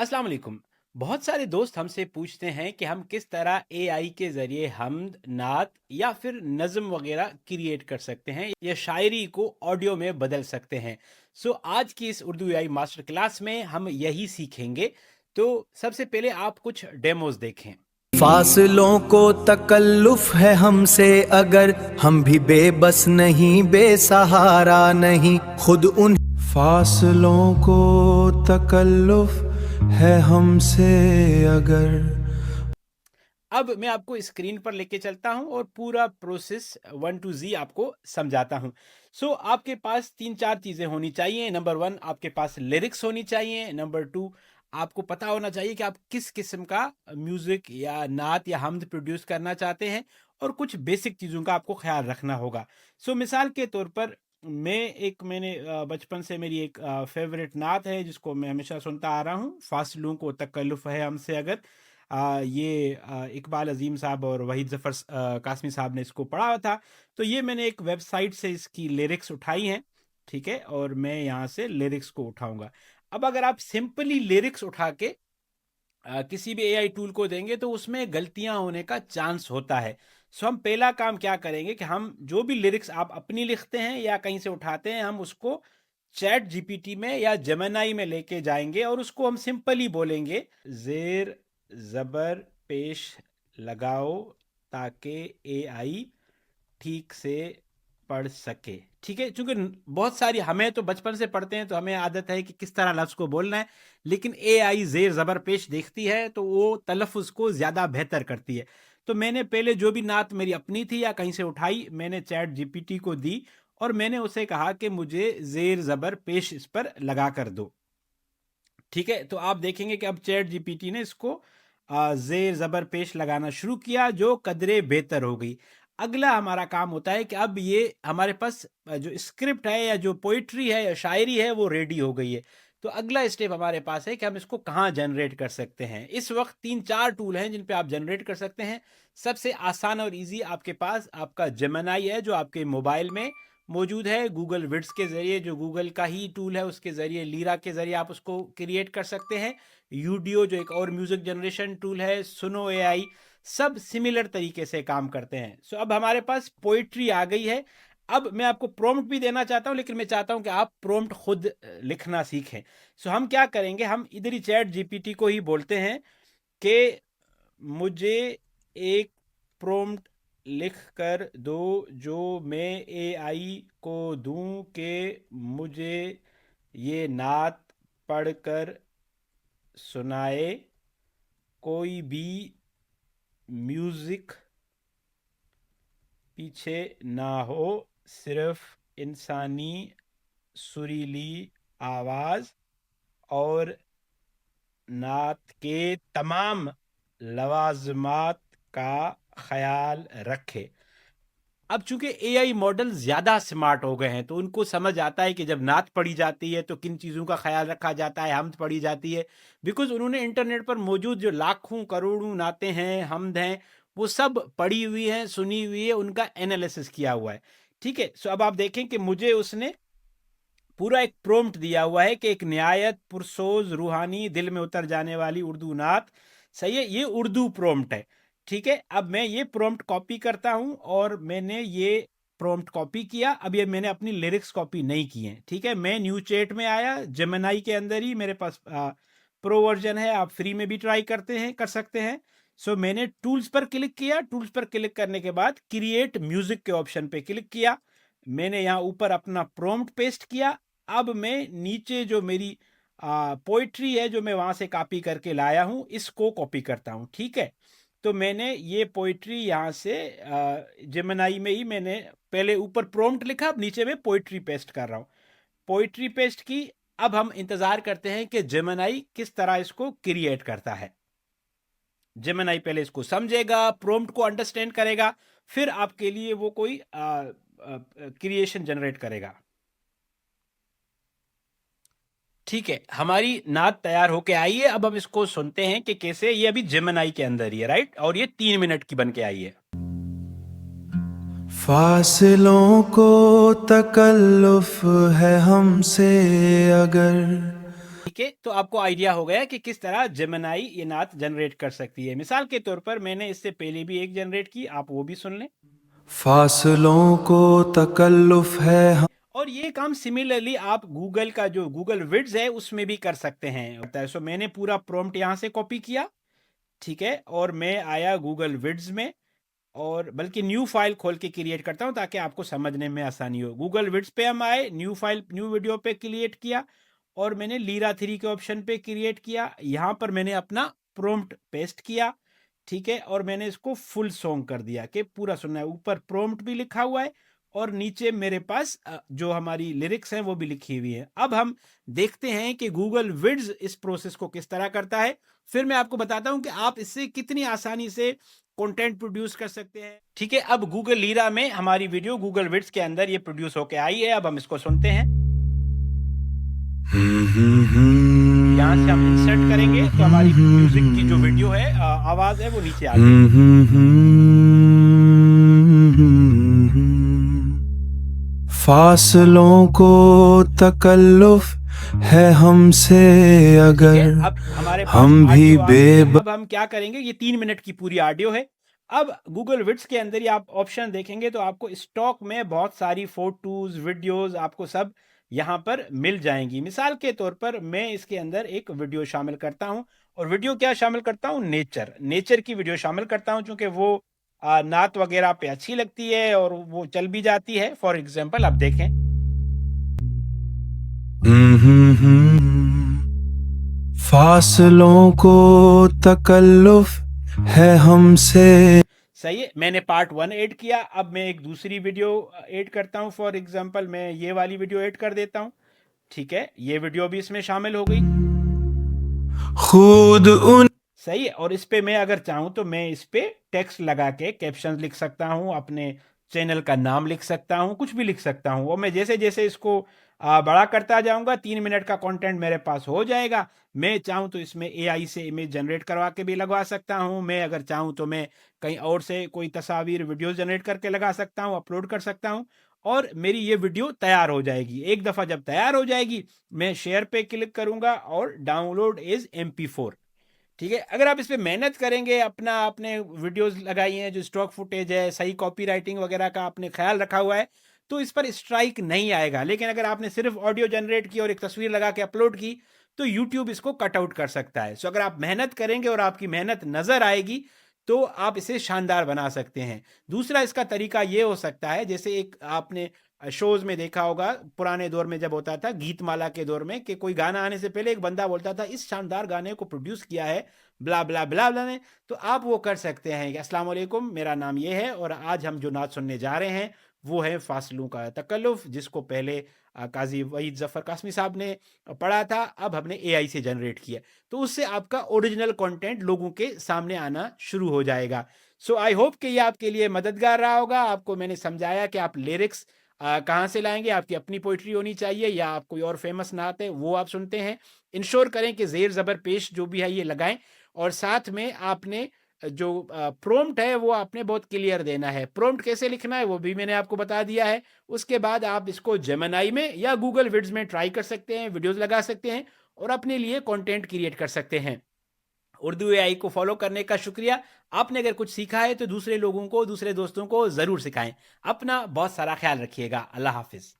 अस्सलाम वालेकुम। बहुत सारे दोस्त हमसे पूछते हैं कि हम किस तरह एआई के ज़रिए हम्द, नात या फिर नज़्म वगैरह क्रिएट कर सकते हैं या शायरी को ऑडियो में बदल सकते हैं। सो आज की इस उर्दू एआई मास्टर क्लास में हम यही सीखेंगे। तो सबसे पहले आप कुछ डेमोस देखें। फासलों को तकल्लुफ है हमसे अगर हम भी बेबस नहीं बेसहारा नहीं खुद उन फासलों को तकल्लुफ है हमसे अगर। अब मैं आपको स्क्रीन पर लेके चलता हूं और पूरा प्रोसेस 1 to Z आपको समझाता हूं। सो आपके पास 3-4 चीज़ें होनी चाहिए। नंबर 1, आपके पास लिरिक्स होनी चाहिए। नंबर 2, आपको पता होना चाहिए कि आप किस किस्म का म्यूज़िक या नात या हम्द प्रोड्यूस करना चाहते हैं, और कुछ बेसिक चीज़ों का आपको ख्याल रखना होगा। सो मिसाल के तौर पर मैंने बचपन से मेरी एक फेवरेट नात है जिसको मैं हमेशा सुनता आ रहा हूँ, फासलों को तकल्लुफ़ है हमसे अगर। ये इकबाल अज़ीम साहब और वहीद ज़फ़र कासमी साहब ने इसको पढ़ा था। तो ये मैंने एक वेबसाइट से इसकी लिरिक्स उठाई हैं, ठीक है? और मैं यहाँ से लिरिक्स को उठाऊँगा। अब अगर आप सिंपली लिरिक्स उठा के किसी भी एआई टूल को देंगे तो उसमें गलतियाँ होने का चांस होता है। सो हम पहला काम क्या करेंगे कि हम जो भी लिरिक्स आप अपनी लिखते हैं या कहीं से उठाते हैं, हम उसको चैट जीपीटी में या जेमिनी में लेके जाएँगे और उसको हम सिंपली बोलेंगे, ज़ेर ज़बर पेश लगाओ ताकि एआई ठीक से पढ़ सके। ठीक है? चूँकि बहुत सारी हमें तो बचपन से पढ़ते हैं तो हमें आदत है कि किस तरह लफ्ज़ को बोलना है, लेकिन एआई ज़ेर ज़बर पेश देखती है तो वो तलफ़्फ़ुज़ को ज़्यादा बेहतर करती है। तो मैंने पहले जो भी नात मेरी अपनी थी या कहीं से उठाई, मैंने चैट जीपीटी को दी और मैंने उसे कहा कि मुझे ज़ेर ज़बर पेश इस पर लगा कर दो। ठीक है? तो आप देखेंगे कि अब चैट जीपीटी ने इसको ज़ेर ज़बर पेश लगाना शुरू किया, जो कदरे बेहतर हो गई। अगला हमारा काम होता है कि अब ये हमारे पास जो स्क्रिप्ट है या जो पोइट्री है या शायरी है वो रेडी हो गई है। तो अगला स्टेप हमारे पास है कि हम इसको कहाँ जनरेट कर सकते हैं। इस वक्त 3-4 टूल हैं जिन पे आप जनरेट कर सकते हैं। सबसे आसान और ईज़ी आपके पास आपका जेमिनी है जो आपके मोबाइल में मौजूद है। गूगल विड्स के ज़रिए, जो गूगल का ही टूल है, उसके ज़रिए, लीरा के ज़रिए आप उसको क्रिएट कर सकते हैं। यूडियो जो एक और म्यूज़िक जनरेशन टूल है, सुनो एआई, सब सिमिलर तरीके से काम करते हैं। सो अब हमारे पास पोइट्री आ गई है। अब मैं आपको प्रॉम्प्ट भी देना चाहता हूँ, लेकिन मैं चाहता हूँ कि आप प्रॉम्प्ट खुद लिखना सीखें। सो हम क्या करेंगे, हम इधर ही चैट जीपीटी को ही बोलते हैं कि मुझे एक प्रॉम्प्ट लिख कर दो जो मैं एआई को दूं कि मुझे ये नात पढ़कर सुनाए। कोई भी म्यूजिक पीछे ना हो, सिर्फ इंसानी सुरीली आवाज और नात के तमाम लवाजमात का ख्याल रखे। अब चूंकि एआई मॉडल ज़्यादा स्मार्ट हो गए हैं तो उनको समझ आता है कि जब नात पढ़ी जाती है तो किन चीज़ों का ख्याल रखा जाता है, हम्द पढ़ी जाती है। बिकॉज उन्होंने इंटरनेट पर मौजूद जो लाखों करोड़ों नातें हैं, हम्द हैं, वो सब पढ़ी हुई हैं, सुनी हुई है, उनका एनालिसिस किया हुआ है। ठीक है? सो अब आप देखें कि मुझे उसने पूरा एक प्रॉम्प्ट दिया हुआ है कि एक निहायत पुरसोज रूहानी दिल में उतर जाने वाली उर्दू नात। सही है? ये उर्दू प्रॉम्प्ट है। ठीक है? अब मैं ये प्रॉम्प्ट कॉपी करता हूं और मैंने ये प्रॉम्प्ट कॉपी किया। अब ये मैंने अपनी लिरिक्स कॉपी नहीं की हैं। ठीक है? मैं न्यू चैट में आया, जेमिनी के अंदर ही मेरे पास प्रो वर्जन है, आप फ्री में भी ट्राई कर सकते हैं। सो मैंने टूल्स पर क्लिक किया। टूल्स पर क्लिक करने के बाद क्रिएट म्यूजिक के ऑप्शन पे क्लिक किया। मैंने यहाँ ऊपर अपना प्रॉम्प्ट पेस्ट किया। अब मैं नीचे जो मेरी पोइट्री है जो मैं वहां से कॉपी करके लाया हूं, इसको कॉपी करता हूं। ठीक है? तो मैंने ये पोइट्री यहाँ से जेमिनी में ही मैंने पहले ऊपर प्रॉम्प्ट लिखा, अब नीचे में पोइट्री पेस्ट कर रहा हूँ। पोइट्री पेस्ट की। अब हम इंतजार करते हैं कि जेमिनी किस तरह इसको क्रिएट करता है। जेमिनी पहले इसको समझेगा, प्रॉम्प्ट को अंडरस्टैंड करेगा, फिर आपके लिए वो कोई क्रिएशन जनरेट करेगा। ठीक है, हमारी नात तैयार होके आई है। अब हम इसको सुनते हैं कि कैसे, ये अभी जेमिनी के अंदर ही है, राइट? और ये 3 मिनट की बन के आई है। फासलों को तकल्लुफ है हमसे अगर ठीक है, तो आपको आइडिया हो गया कि किस तरह जेमिनी ये नात जनरेट कर सकती है। मिसाल के तौर पर मैंने इससे पहले भी एक जनरेट की, आप वो भी सुन लें। फासलों को तकल्लुफ है। और ये काम सिमिलरली आप गूगल का जो गूगल विड्स है उसमें भी कर सकते हैं। सो मैंने पूरा प्रॉम्प्ट यहाँ से कॉपी किया, ठीक है, और मैं आया गूगल विड्स में, और बल्कि न्यू फाइल खोल के क्रिएट करता हूँ ताकि आपको समझने में आसानी हो। गूगल विड्स पे हम आए, न्यू फाइल न्यू वीडियो पे क्रिएट किया, और मैंने लीरा 3 के ऑप्शन पे क्रिएट किया। यहाँ पर मैंने अपना प्रॉम्प्ट पेस्ट किया, ठीक है, और मैंने इसको फुल सॉन्ग कर दिया कि पूरा सुनना है। ऊपर प्रॉम्प्ट भी लिखा हुआ है और नीचे मेरे पास जो हमारी लिरिक्स हैं वो भी लिखी हुई है। अब हम देखते हैं कि गूगल विड्स इस प्रोसेस को किस तरह करता है, फिर मैं आपको बताता हूं कि आप इससे कितनी आसानी से कंटेंट प्रोड्यूस कर सकते हैं। ठीक है, अब गूगल लीरा में हमारी वीडियो गूगल विड्स के अंदर ये प्रोड्यूस होके आई है। अब हम इसको सुनते हैं। यहाँ से हम इंसर्ट करेंगे तो हमारी म्यूजिक की जो वीडियो है, आवाज है, वो नीचे आ गई। फासलों को तकल्लुफ है हमसे अगर अब हमारे पास हम भी अब हम क्या करेंगे, ये 3 मिनट की पूरी ऑडियो है। अब गूगल विड्स के अंदर ही आप ऑप्शन देखेंगे तो आपको स्टॉक में बहुत सारी फोटोज, वीडियोस आपको सब यहाँ पर मिल जाएंगी। मिसाल के तौर पर मैं इसके अंदर एक वीडियो शामिल करता हूँ, और वीडियो क्या शामिल करता हूँ, नेचर की वीडियो शामिल करता हूँ, क्योंकि वो नात वगैरह पे अच्छी लगती है और वो चल भी जाती है। फॉर एग्जाम्पल आप देखें, फासलों को तकल्लुफ है हमसे। सही है, मैंने पार्ट 1 ऐड किया। अब मैं एक दूसरी वीडियो ऐड करता हूँ। फॉर एग्जांपल मैं ये वाली वीडियो ऐड कर देता हूँ, ठीक है, ये वीडियो भी इसमें शामिल हो गई। खुद उन सही है, और इस पे मैं अगर चाहूँ तो मैं इस पे टेक्स्ट लगा के कैप्शन लिख सकता हूँ, अपने चैनल का नाम लिख सकता हूँ, कुछ भी लिख सकता हूँ। और मैं जैसे जैसे इसको बड़ा करता जाऊंगा 3 मिनट का कंटेंट मेरे पास हो जाएगा। मैं चाहूँ तो इसमें एआई से इमेज जनरेट करवा के भी लगवा सकता हूँ। मैं अगर चाहूँ तो मैं कहीं और से कोई तस्वीर, वीडियो जनरेट करके लगा सकता हूँ, अपलोड कर सकता हूँ, और मेरी ये वीडियो तैयार हो जाएगी। एक दफ़ा जब तैयार हो जाएगी, मैं शेयर पे क्लिक करूंगा और डाउनलोड इज MP4। ठीक है, अगर आप इस पे मेहनत करेंगे, अपना आपने वीडियोस लगाई हैं जो स्टॉक फुटेज है, सही कॉपी राइटिंग वगैरह का आपने ख्याल रखा हुआ है, तो इस पर स्ट्राइक नहीं आएगा। लेकिन अगर आपने सिर्फ ऑडियो जनरेट की और एक तस्वीर लगा के अपलोड की, तो यूट्यूब इसको कट आउट कर सकता है। सो अगर आप मेहनत करेंगे और आपकी मेहनत नजर आएगी, तो आप इसे शानदार बना सकते हैं। दूसरा इसका तरीका ये हो सकता है, जैसे एक आपने शोज में देखा होगा पुराने दौर में जब होता था, गीतमाला के दौर में, कि कोई गाना आने से पहले एक बंदा बोलता था इस शानदार गाने को प्रोड्यूस किया है ब्ला ब्ला ब्ला ब्ला ने। तो आप वो कर सकते हैं कि अस्सलाम वालेकुम, मेरा नाम ये है और आज हम जो नात सुनने जा रहे हैं वो है फासलों का तकल्लुफ, जिसको पहले काजी वहीद जफर कासमी साहब ने पढ़ा था, अब हमने एआई से जनरेट किया। तो उससे आपका ओरिजिनल कंटेंट लोगों के सामने आना शुरू हो जाएगा। सो आई होप कि ये आपके लिए मददगार रहा होगा। आपको मैंने समझाया कि आप लिरिक्स कहाँ से लाएंगे, आपकी अपनी पोइट्री होनी चाहिए या आप कोई और फेमस नात है वो आप सुनते हैं। इंश्योर करें कि जेर ज़बर पेश जो भी है ये लगाएं, और साथ में आपने जो प्रॉम्प्ट है वो आपने बहुत क्लियर देना है। प्रॉम्प्ट कैसे लिखना है वो भी मैंने आपको बता दिया है। उसके बाद आप इसको जेमिनी में या गूगल विड्स में ट्राई कर सकते हैं, वीडियोस लगा सकते हैं और अपने लिए कंटेंट क्रिएट कर सकते हैं। उर्दू एआई को फॉलो करने का शुक्रिया। आपने अगर कुछ सीखा है तो दूसरे लोगों को, दूसरे दोस्तों को ज़रूर सिखाएं। अपना बहुत सारा ख्याल रखिएगा। अल्लाह हाफिज़।